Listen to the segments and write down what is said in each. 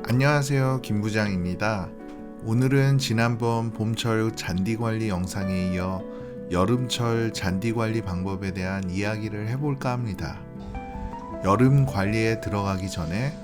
안녕하세요, 김 부장입니다. 오늘은 지난번 봄철 잔디 관리 영상에 이어 여름철 잔디 관리 방법에 대한 이야기를 해볼까 합니다. 여름 관리에 들어가기 전에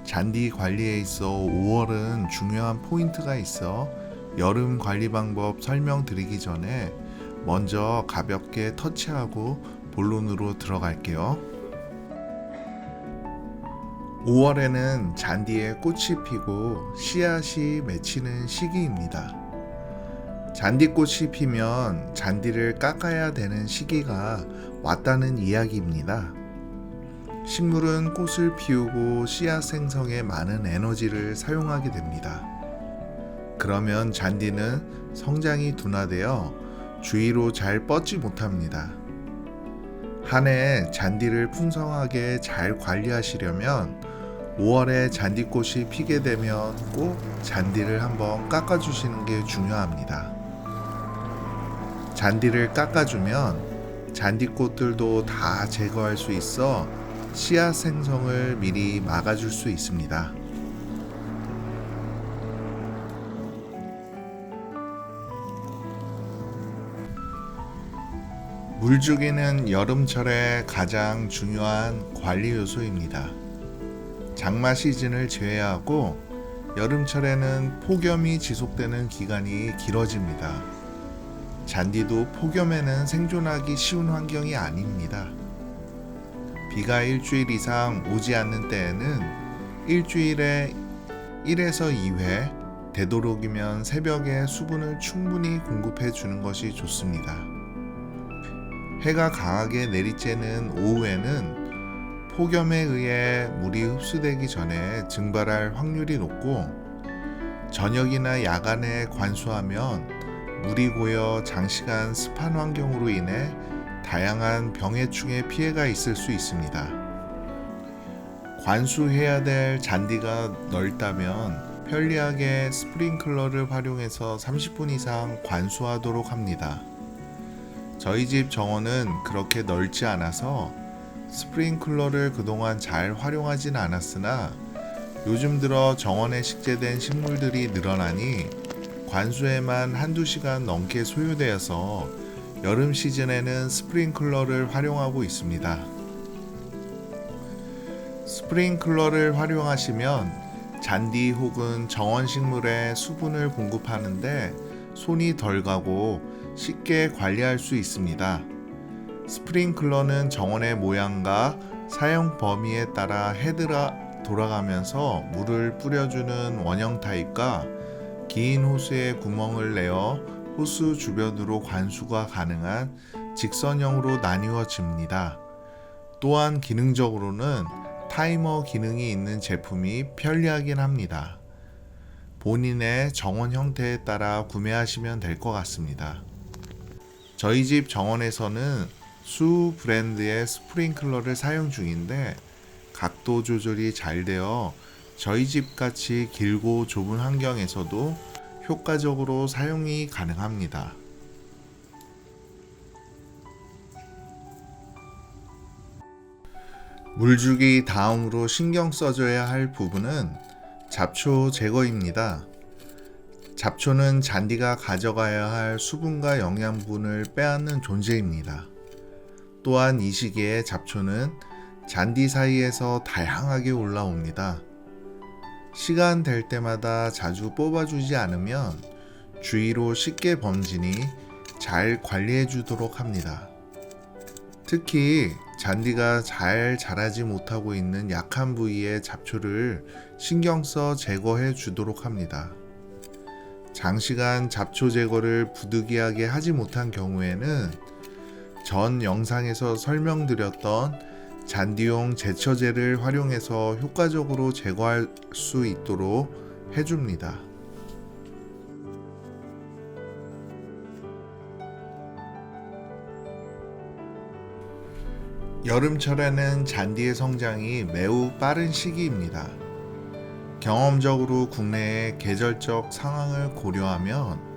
잔디 관리에 있어 5월은 중요한 포인트가 있어 여름 관리 방법 설명드리기 전에 먼저 가볍게 터치하고 본론으로 들어갈게요. 5월에는 잔디에 꽃이 피고 씨앗이 맺히는 시기입니다. 잔디꽃이 피면 잔디를 깎아야 되는 시기가 왔다는 이야기입니다. 식물은 꽃을 피우고 씨앗 생성에 많은 에너지를 사용하게 됩니다. 그러면 잔디는 성장이 둔화되어 주위로 잘 뻗지 못합니다. 한 해 잔디를 풍성하게 잘 관리하시려면 5월에 잔디꽃이 피게 되면 꼭 잔디를 한번 깎아주시는 게 중요합니다. 잔디를 깎아주면 잔디꽃들도 다 제거할 수 있어 씨앗 생성을 미리 막아줄 수 있습니다. 물주기는 여름철에 가장 중요한 관리 요소입니다. 장마 시즌을 제외하고 여름철에는 폭염이 지속되는 기간이 길어집니다. 잔디도 폭염에는 생존하기 쉬운 환경이 아닙니다. 비가 일주일 이상 오지 않는 때에는 일주일에 1에서 2회, 되도록이면 새벽에 수분을 충분히 공급해 주는 것이 좋습니다. 해가 강하게 내리쬐는 오후에는 폭염에 의해 물이 흡수되기 전에 증발할 확률이 높고 저녁이나 야간에 관수하면 물이 고여 장시간 습한 환경으로 인해 다양한 병해충의 피해가 있을 수 있습니다. 관수해야 될 잔디가 넓다면 편리하게 스프링클러를 활용해서 30분 이상 관수하도록 합니다. 저희 집 정원은 그렇게 넓지 않아서 스프링클러를 그동안 잘 활용하진 않았으나 요즘 들어 정원에 식재된 식물들이 늘어나니 관수에만 한두 시간 넘게 소요되어서 여름 시즌에는 스프링클러를 활용하고 있습니다. 스프링클러를 활용하시면 잔디 혹은 정원 식물에 수분을 공급하는데 손이 덜 가고 쉽게 관리할 수 있습니다. 스프링클러는 정원의 모양과 사용 범위에 따라 헤드가 돌아가면서 물을 뿌려주는 원형 타입과 긴 호스에 구멍을 내어 호스 주변으로 관수가 가능한 직선형으로 나뉘어집니다. 또한 기능적으로는 타이머 기능이 있는 제품이 편리하긴 합니다. 본인의 정원 형태에 따라 구매하시면 될 것 같습니다. 저희 집 정원에서는 수 브랜드의 스프링클러를 사용 중인데 각도 조절이 잘 되어 저희 집 같이 길고 좁은 환경에서도 효과적으로 사용이 가능합니다. 물주기 다음으로 신경 써줘야 할 부분은 잡초 제거입니다. 잡초는 잔디가 가져가야 할 수분과 영양분을 빼앗는 존재입니다. 또한 이 시기에 잡초는 잔디 사이에서 다양하게 올라옵니다. 시간 될 때마다 자주 뽑아주지 않으면 주위로 쉽게 번지니 잘 관리해 주도록 합니다. 특히 잔디가 잘 자라지 못하고 있는 약한 부위의 잡초를 신경 써 제거해 주도록 합니다. 장시간 잡초 제거를 부득이하게 하지 못한 경우에는 전 영상에서 설명드렸던 잔디용 제처제를 활용해서 효과적으로 제거할 수 있도록 해줍니다. 여름철에는 잔디의 성장이 매우 빠른 시기입니다. 경험적으로 국내의 계절적 상황을 고려하면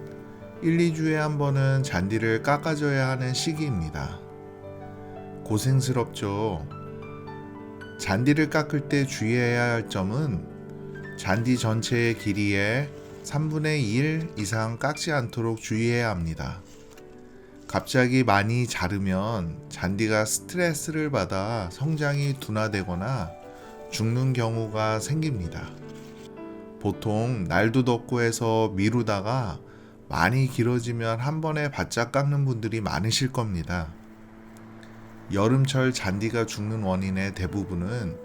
1, 2주에 한 번은 잔디를 깎아줘야 하는 시기입니다. 고생스럽죠. 잔디를 깎을 때 주의해야 할 점은 잔디 전체의 길이의 3분의 1 이상 깎지 않도록 주의해야 합니다. 갑자기 많이 자르면 잔디가 스트레스를 받아 성장이 둔화되거나 죽는 경우가 생깁니다. 보통 날도 덥고 해서 미루다가 많이 길어지면 한 번에 바짝 깎는 분들이 많으실 겁니다. 여름철 잔디가 죽는 원인의 대부분은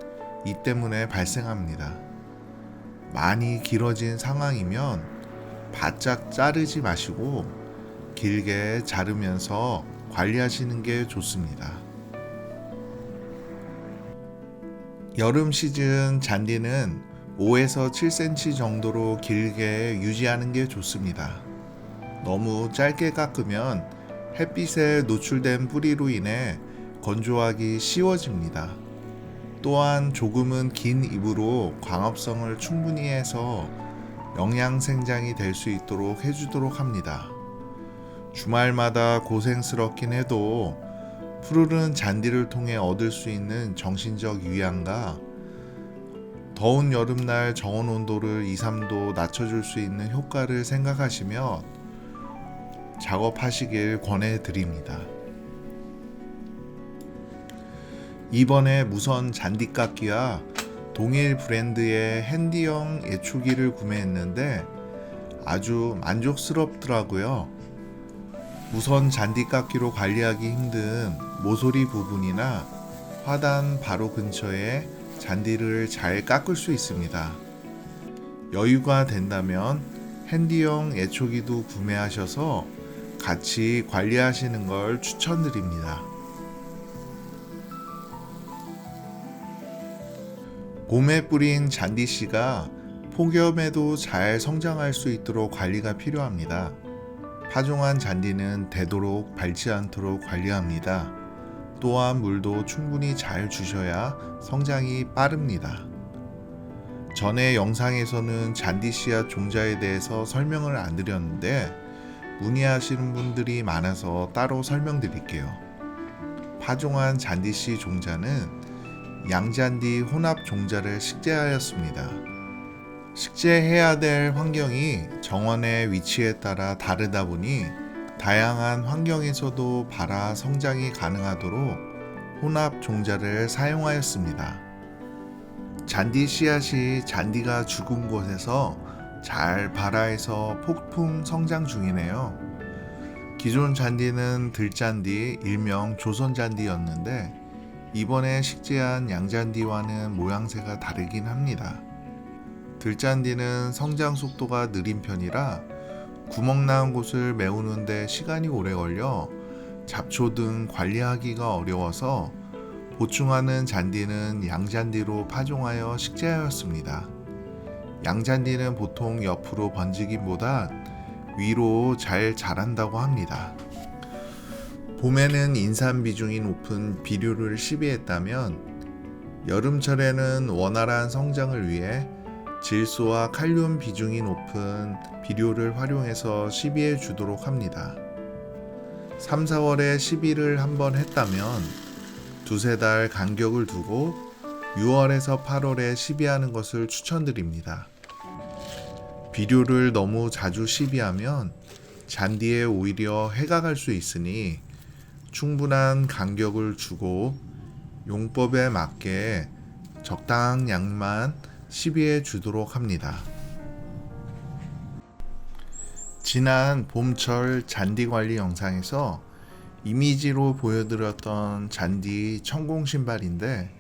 이 때문에 발생합니다. 많이 길어진 상황이면 바짝 자르지 마시고 길게 자르면서 관리하시는 게 좋습니다. 여름 시즌 잔디는 5에서 7cm 정도로 길게 유지하는 게 좋습니다. 너무 짧게 깎으면 햇빛에 노출된 뿌리로 인해 건조하기 쉬워집니다. 또한 조금은 긴 잎으로 광합성을 충분히 해서 영양 생장이 될 수 있도록 해주도록 합니다. 주말마다 고생스럽긴 해도 푸르른 잔디를 통해 얻을 수 있는 정신적 위안과 더운 여름날 정원 온도를 2, 3도 낮춰줄 수 있는 효과를 생각하시며 작업하시길 권해드립니다. 이번에 무선 잔디깎기와 동일 브랜드의 핸디형 예초기를 구매했는데 아주 만족스럽더라고요. 무선 잔디깎기로 관리하기 힘든 모서리 부분이나 화단 바로 근처에 잔디를 잘 깎을 수 있습니다. 여유가 된다면 핸디형 예초기도 구매하셔서 같이 관리하시는 걸 추천드립니다. 봄에 뿌린 잔디씨가 폭염에도 잘 성장할 수 있도록 관리가 필요합니다. 파종한 잔디는 되도록 닳지 않도록 관리합니다. 또한 물도 충분히 잘 주셔야 성장이 빠릅니다. 전에 영상에서는 잔디 씨앗 종자에 대해서 설명을 안 드렸는데 문의하시는 분들이 많아서 따로 설명드릴게요. 파종한 잔디 씨 종자는 양잔디 혼합 종자를 식재하였습니다. 식재해야 될 환경이 정원의 위치에 따라 다르다 보니 다양한 환경에서도 발화 성장이 가능하도록 혼합 종자를 사용하였습니다. 잔디 씨앗이 잔디가 죽은 곳에서 잘 발화해서 폭풍 성장 중이네요. 기존 잔디는 들잔디, 일명 조선잔디였는데 이번에 식재한 양잔디와는 모양새가 다르긴 합니다. 들잔디는 성장 속도가 느린 편이라 구멍 나은 곳을 메우는데 시간이 오래 걸려 잡초 등 관리하기가 어려워서 보충하는 잔디는 양잔디로 파종하여 식재하였습니다. 양잔디는 보통 옆으로 번지기보다 위로 잘 자란다고 합니다. 봄에는 인산 비중이 높은 비료를 시비했다면 여름철에는 원활한 성장을 위해 질소와 칼륨 비중이 높은 비료를 활용해서 시비해 주도록 합니다. 3, 4월에 시비를 한번 했다면 두세 달 간격을 두고 6월에서 8월에 시비하는 것을 추천드립니다. 비료를 너무 자주 시비하면 잔디에 오히려 해가 갈 수 있으니 충분한 간격을 주고 용법에 맞게 적당한 양만 시비해 주도록 합니다. 지난 봄철 잔디 관리 영상에서 이미지로 보여드렸던 잔디 천공 신발인데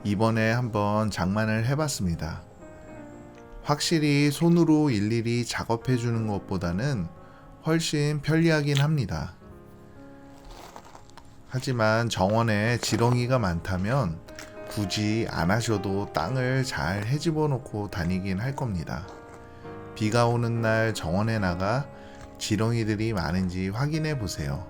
이번에 한번 장만을 해봤습니다. 확실히 손으로 일일이 작업해 주는 것보다는 훨씬 편리하긴 합니다. 하지만 정원에 지렁이가 많다면 굳이 안 하셔도 땅을 잘 헤집어 놓고 다니긴 할 겁니다. 비가 오는 날 정원에 나가 지렁이들이 많은지 확인해 보세요.